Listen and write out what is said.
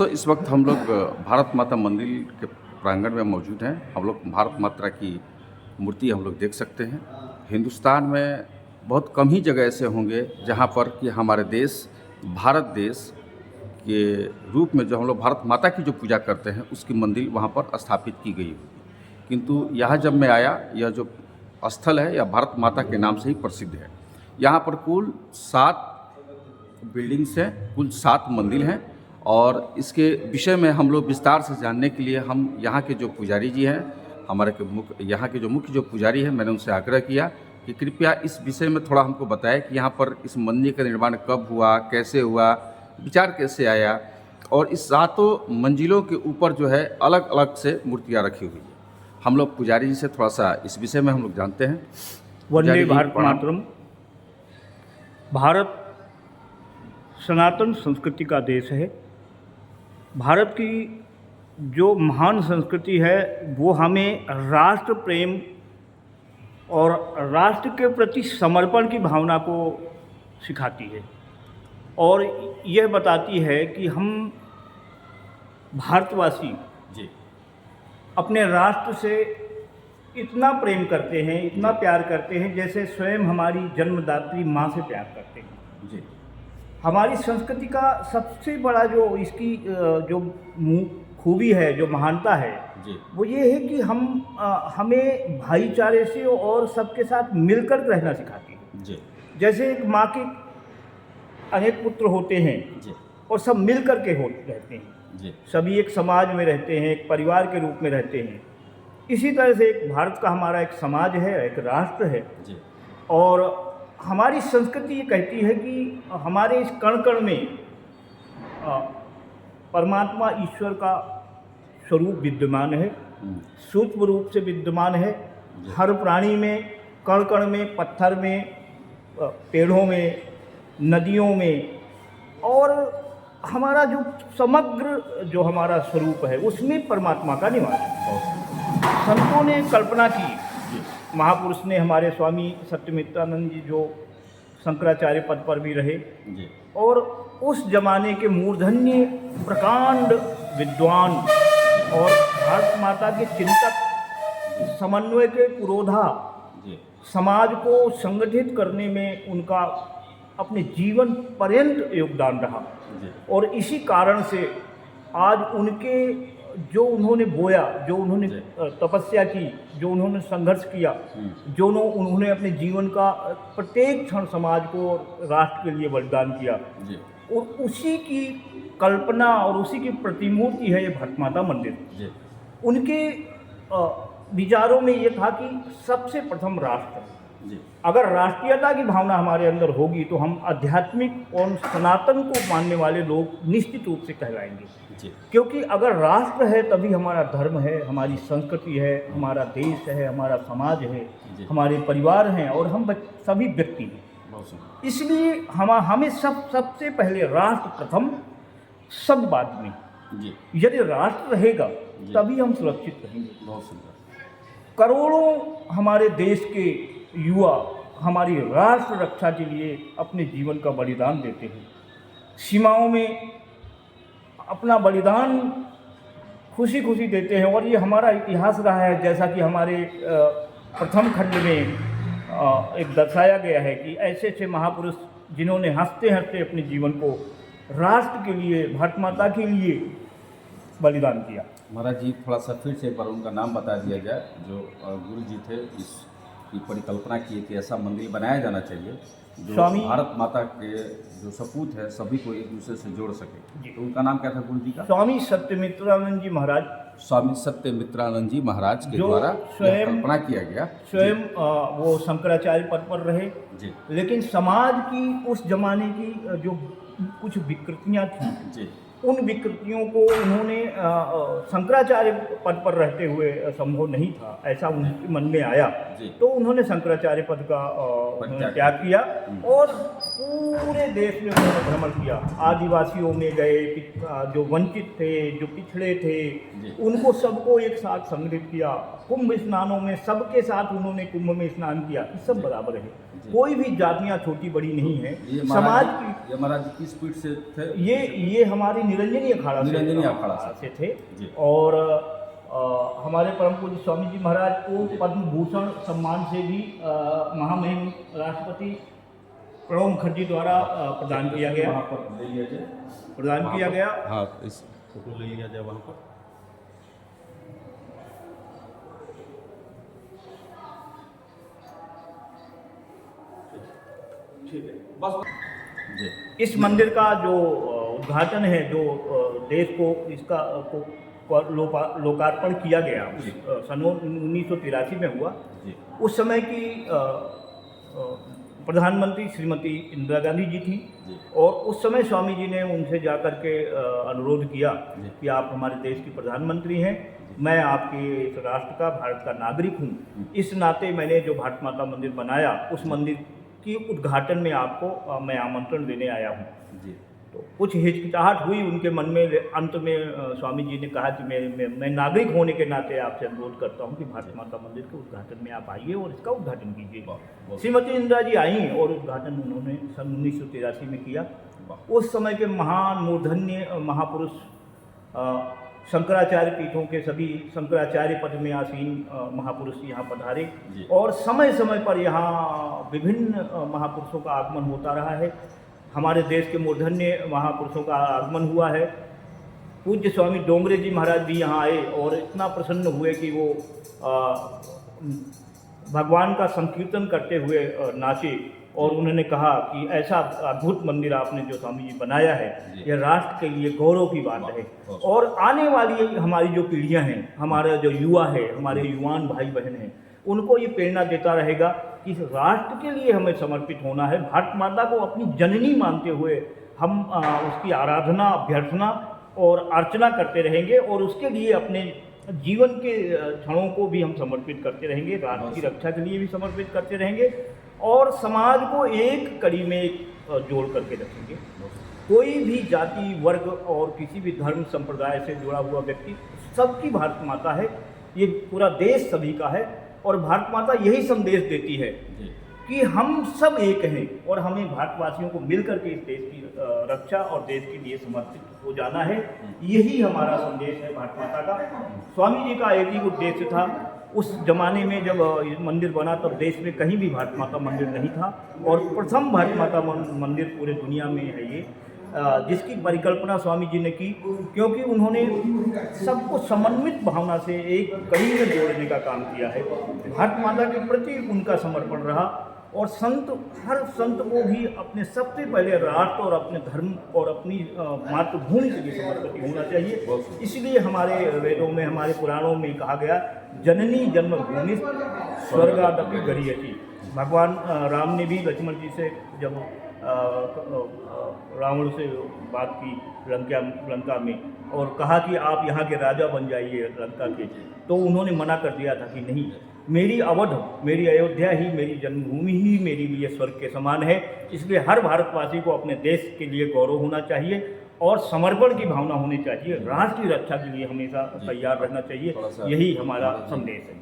दोस्तों, इस वक्त हम लोग भारत माता मंदिर के प्रांगण में मौजूद हैं। हम लोग भारत माता की मूर्ति हम लोग देख सकते हैं। हिंदुस्तान में बहुत कम ही जगह ऐसे होंगे जहां पर कि हमारे देश, भारत देश के रूप में जो हम लोग भारत माता की जो पूजा करते हैं उसकी मंदिर वहां पर स्थापित की गई होगी। किंतु यहाँ जब मैं आया, यह जो स्थल है यह भारत माता के नाम से ही प्रसिद्ध है। यहाँ पर कुल 7 बिल्डिंग्स हैं, कुल 7 मंदिर हैं और इसके विषय में हम लोग विस्तार से जानने के लिए हम यहाँ के जो पुजारी जी हैं, यहाँ के जो मुख्य जो पुजारी हैं, मैंने उनसे आग्रह किया कि कृपया इस विषय में थोड़ा हमको बताएं कि यहाँ पर इस मंदिर का निर्माण कब हुआ, कैसे हुआ, विचार कैसे आया और इस 7 मंजिलों के ऊपर जो है अलग अलग से मूर्तियाँ रखी हुई हैं। हम लोग पुजारी जी से थोड़ा सा इस विषय में हम लोग जानते हैं। वंदे भारत मातरम। भारत सनातन संस्कृति का देश है। भारत की जो महान संस्कृति है वो हमें राष्ट्र प्रेम और राष्ट्र के प्रति समर्पण की भावना को सिखाती है और यह बताती है कि हम भारतवासी जी अपने राष्ट्र से इतना प्रेम करते हैं, इतना प्यार करते हैं जैसे स्वयं हमारी जन्मदात्री माँ से प्यार करते हैं। जी हमारी संस्कृति का सबसे बड़ा जो इसकी जो खूबी है, जो महानता है जी वो ये है कि हमें भाईचारे से और सबके साथ मिलकर रहना सिखाती है। जी जैसे एक माँ के अनेक पुत्र होते हैं जी और सब मिलकर के रहते हैं, जी सभी एक समाज में रहते हैं, एक परिवार के रूप में रहते हैं। इसी तरह से एक भारत का हमारा एक समाज है, एक राष्ट्र है जी और हमारी संस्कृति ये कहती है कि हमारे इस कण कण में परमात्मा ईश्वर का स्वरूप विद्यमान है, सूक्ष्म रूप से विद्यमान है। हर प्राणी में, कण कण में, पत्थर में, पेड़ों में, नदियों में और हमारा जो समग्र जो हमारा स्वरूप है उसमें परमात्मा का निवास है। संतों ने कल्पना की, महापुरुष ने, हमारे स्वामी सत्यमित्रानंद जी जो शंकराचार्य पद पर भी रहे जी और उस जमाने के मूर्धन्य प्रकांड विद्वान और भारत माता के चिंतक, समन्वय के पुरोधा, जी समाज को संगठित करने में उनका अपने जीवन पर्यंत योगदान रहा जी और इसी कारण से आज उनके जो उन्होंने बोया, जो उन्होंने तपस्या की, जो उन्होंने संघर्ष किया, जो उन्होंने अपने जीवन का प्रत्येक क्षण समाज को और राष्ट्र के लिए बलिदान किया जी और उसी की कल्पना और उसी की प्रतिमूर्ति है ये भारत माता मंदिर। जी उनके विचारों में ये था कि सबसे प्रथम राष्ट्र, जी अगर राष्ट्रीयता की भावना हमारे अंदर होगी तो हम आध्यात्मिक और सनातन को मानने वाले लोग निश्चित रूप से कहलाएंगे। जी क्योंकि अगर राष्ट्र है तभी हमारा धर्म है, हमारी संस्कृति है, हमारा देश है, हमारा समाज है, हमारे परिवार हैं और हम सभी व्यक्ति हैं। बहुत सुंदर। इसलिए हमें सबसे पहले राष्ट्र प्रथम, सब बाद में। जी यदि राष्ट्र रहेगा तभी हम सुरक्षित रहेंगे। बहुत सुंदर। करोड़ों हमारे देश के युवा हमारी राष्ट्र रक्षा के लिए अपने जीवन का बलिदान देते हैं, सीमाओं में अपना बलिदान खुशी खुशी देते हैं और ये हमारा इतिहास रहा है। जैसा कि हमारे प्रथम खंड में एक दर्शाया गया है कि ऐसे ऐसे महापुरुष जिन्होंने हंसते हंसते अपने जीवन को राष्ट्र के लिए, भारत माता के लिए बलिदान किया। महाराज जी, थोड़ा सा फिर से एक बार उनका नाम बता दिया जाए जो गुरु जी थे, इसकी परिकल्पना की कि ऐसा मंदिर बनाया जाना चाहिए जो भारत माता के जो सपूत है सभी को एक दूसरे से जोड़ सके। तो उनका नाम क्या था गुरु जी का? स्वामी सत्यमित्रानंद जी महाराज। स्वामी सत्यमित्रानंद जी महाराज के द्वारा स्वयं कल्पना किया गया। स्वयं वो शंकराचार्य पद पर रहे जी, लेकिन समाज की उस जमाने की जो कुछ विकृतियाँ थीं जी, उन विकृतियों को उन्होंने शंकराचार्य पद पर रहते हुए संभव नहीं था, ऐसा उनके मन में आया तो उन्होंने शंकराचार्य पद का त्याग किया और पूरे देश में उन्होंने भ्रमण किया। आदिवासियों में गए, जो वंचित थे, जो पिछड़े थे, उनको सबको एक साथ संगठित किया। कुंभ स्नानों में सबके साथ उन्होंने कुंभ में स्नान किया कि सब बराबर है, कोई भी जातियाँ छोटी बड़ी नहीं है। समाज की ये महाराज किस पीठ से थे? ये हमारी निरंजनी अखाड़ा से थे। और हमारे परम पूज्य स्वामी जी महाराज को पद्म भूषण सम्मान से भी महामहिम राष्ट्रपति प्रणब मुखर्जी द्वारा प्रदान किया गया। हाँ, इस फोटो ले लिया जाए वहाँ पर। ठीक है, बस जी। इस मंदिर का जो उद्घाटन है, जो देश को इसका लोकार्पण किया गया सन 1983 में हुआ। उस समय की प्रधानमंत्री श्रीमती इंदिरा गांधी जी थी। और उस समय स्वामी जी ने उनसे जाकर के अनुरोध किया कि आप हमारे देश की प्रधानमंत्री हैं, मैं आपके इस राष्ट्र का, भारत का नागरिक हूँ, इस नाते मैंने जो भारत माता मंदिर बनाया, उस मंदिर की उद्घाटन में आपको मैं आमंत्रण देने आया हूँ। तो कुछ हिचकिचाहट हुई उनके मन में। अंत में स्वामी जी ने कहा कि मैं नागरिक होने के नाते आपसे अनुरोध करता हूं कि भारत माता मंदिर के उद्घाटन में आप आइए और इसका उद्घाटन कीजिए। श्रीमती इंदिरा जी आई और उद्घाटन उन्होंने सन 1983 में किया। उस समय के महान मूर्धन्य महापुरुष शंकराचार्य पीठों के सभी शंकराचार्य पद में आसीन महापुरुष यहाँ पधारे और समय समय पर यहाँ विभिन्न महापुरुषों का आगमन होता रहा है। हमारे देश के मूर्धन्य महापुरुषों का आगमन हुआ है। पूज्य स्वामी डोंगरे जी महाराज भी यहाँ आए और इतना प्रसन्न हुए कि वो भगवान का संकीर्तन करते हुए नाचे और उन्होंने कहा कि ऐसा अद्भुत मंदिर आपने जो स्वामी जी बनाया है, यह राष्ट्र के लिए गौरव की बात है। और आने वाली हमारी जो पीढ़ियाँ हैं, हमारा जो युवा है, हमारे युवान भाई बहन हैं, उनको ये प्रेरणा देता रहेगा कि इस राष्ट्र के लिए हमें समर्पित होना है। भारत माता को अपनी जननी मानते हुए हम उसकी आराधना, अभ्यर्थना और अर्चना करते रहेंगे और उसके लिए अपने जीवन के क्षणों को भी हम समर्पित करते रहेंगे, राष्ट्र की रक्षा के लिए भी समर्पित करते रहेंगे और समाज को एक कड़ी में जोड़ करके रखेंगे। कोई भी जाति, वर्ग और किसी भी धर्म संप्रदाय से जुड़ा हुआ व्यक्ति, सबकी भारत माता है, ये पूरा देश सभी का है। और भारत माता यही संदेश देती है कि हम सब एक हैं और हमें भारतवासियों को मिलकर के इस देश की रक्षा और देश के लिए समर्पित हो जाना है। यही हमारा संदेश है भारत माता का। स्वामी जी का एक ही उद्देश्य था। उस जमाने में जब मंदिर बना तब देश में कहीं भी भारत माता मंदिर नहीं था और प्रथम भारत माता मंदिर पूरे दुनिया में है ये, जिसकी परिकल्पना स्वामी जी ने की, क्योंकि उन्होंने सबको समन्वित भावना से एक कड़ी में जोड़ने का काम किया है। भारत माता के प्रति उनका समर्पण रहा और हर संत को भी अपने सबसे पहले राष्ट्र और अपने धर्म और अपनी मातृभूमि के लिए समर्पित होना चाहिए। इसलिए हमारे वेदों में, हमारे पुराणों में कहा गया, जननी जन्मभूमि स्वर्गादपि गरीयसी। भगवान राम ने भी लक्ष्मण जी से जब रावण से बात की लंका में और कहा कि आप यहाँ के राजा बन जाइए लंका के, तो उन्होंने मना कर दिया था कि नहीं, मेरी अवध, मेरी अयोध्या ही, मेरी जन्मभूमि ही मेरे लिए स्वर्ग के समान है। इसलिए हर भारतवासी को अपने देश के लिए गौरव होना चाहिए और समर्पण की भावना होनी चाहिए। राष्ट्र की रक्षा के लिए हमेशा तैयार रहना चाहिए। यही हमारा संदेश है।